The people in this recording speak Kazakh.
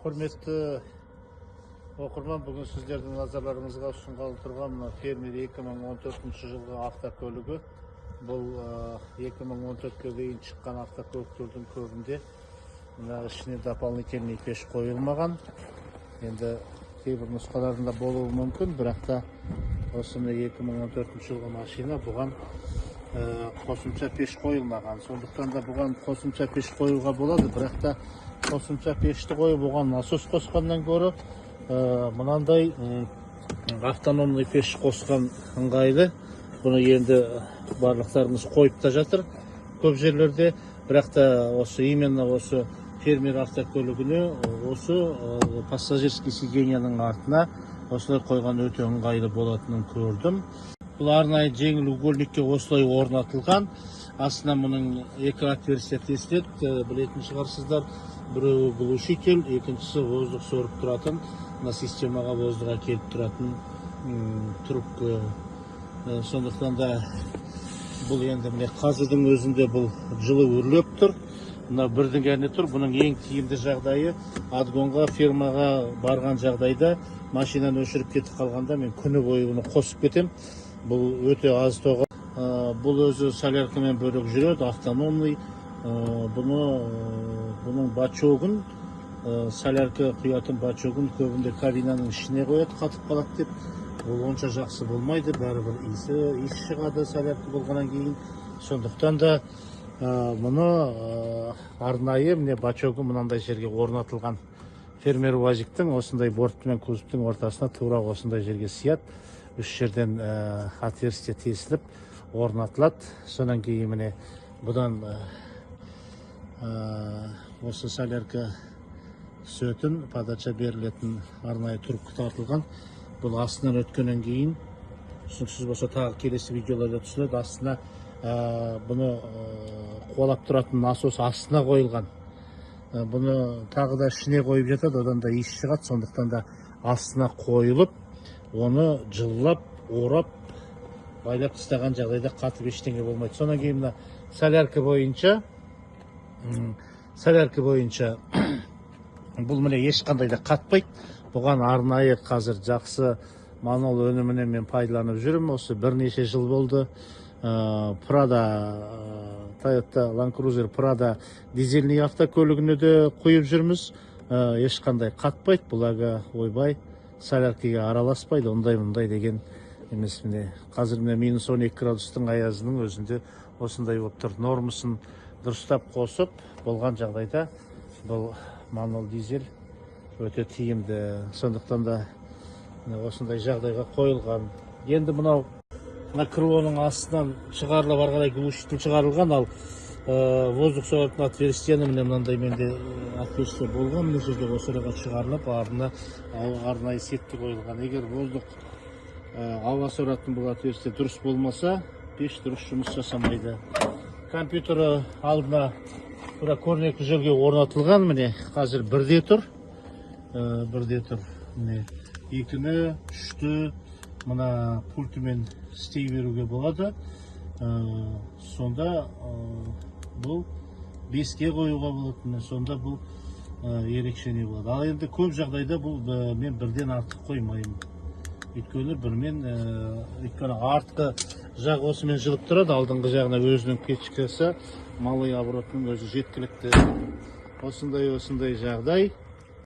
Құрметті оқырман, бүгін сіздердің назарларыңызға ұсынғалы тұрған фермер 2014 жылғы автокөлігі. Бұл 2014-ке дейін шыққан автокөліктердің көбінде ішіне дополнительный пеш қойылмаған. Енді кейбір нұсқаларында болуы мүмкін, бірақ та осыны 2014 жылғы машина бұған қосымша пеш қойылмаған. Сондықтан да бұған қосымша пеш қоюға болады, бірақ та қосымша пешті қойып оған насос қосқаннан гөрі мынандай автономный пеш қосқан ыңғайлы. Бұны енді барлықтарымыз қойып та жатыр көп жерлерде, бірақ та именно осы фермер автокөлігіне осы пассажирский сиденьяның артына осылай қойған өте ыңғайлы болатынын көрдім. Бұл арнайы жеңіл угольникке осылай орнатылған. Астына мұның екі отверстия тесіледі, білетін шығарсыздар. Біреуі глушитель, екіншісі воздух сорып тұратын, системаға воздух әкеліп тұратын трубка. Сондықтан да бұл енді қазірдің өзінде бұл жылы өрлеп тұр. Мына бірдің әне тұр. Бұның ең тиімді жағдайы адгонға, фирмаға барған жағдайда машинаны өшіріп кетіп қалғанда мен күні бойы бұны қосып кетем. Бұл өте аз тоғы. Бұл өзі соляркамен бөлек жүреді, автономный. Бұның бачогын, солярка құятын бачогын көбінде кабинаның ішіне қояды, қатып қалады деп. Бұл онша жақсы болмайды, бәрібір иіс шығады солярка болғаннан кейін. Сондықтан да мұны арнайы бачогы мынандай жерге орнатылған. Фермер УАЗиктің осындай борт мен кузовтың ортасына тура осындай жерге сияды. Үш жерден отверстие тесіліп орнатылады. Сонан кейін бұдан осы солярка түсетін, подача берілетін арнайы трубка тартылған. Бұл астынан өткеннен кейін, түсініксіз болса тағы келесі видеоларда түсіреді, астына бұны қуалап тұратын насос астына қойылған. Бұны тағы да ішіне қойып жатады, одан да иіс шығады. Сондықтан да астына қойылып, оны жылылап, орап, байлап тастаған жағдайда қатып ештеңе болмайды. Сонан кейін солярка бойынша бұл ешқандай да қатпайды. Бұған арнайы қазір жақсы мануал өнімінен мен пайдаланып жүрмін. Осы бірнеше жыл болды. Toyota Land Cruiser Prado дизельный автокөлігіне де қойып жүрміз. Ешқандай қатпайды. Бұларға ойбай соляркаға араласпайды. Ондай деген емес. Қазір минус 12 градустың аязының өзінде осындай болып тұр. Нормасын дұрыстап қосып болған жағдайда бұл мануал дизель өте тиімді. Сондықтан да осындай жағдайға қойылған. Енді мынау крылоның астынан шығарылып, арғалай глушитель шығарылған, ал воздух соғатын отверстияны мынандай менде отверстие болған. Мына жерде осы араға шығарылып, арнайы сетке қойылған. Егер воздух ауа соратын бұл отверстие дұрыс болмаса, пеш дұрыс жұмыс жасамайды. Компьютері алдына көрнекті жерге орнатылған. Қазір бірде тұр. Екіні, үшті мына пультімен істей беруге болады. Сонда бұл 5-ке қоюға болады. Сонда бұл ерекшене болады. Ал енді көп жағдайда бұл мен бірден артық қоймаймын. Өйткені артқы жақ осымен жылып тұрады, алдыңғы жағына өзінің печкасы, малый оборотының өзі жеткілікті. Осындай жағдай.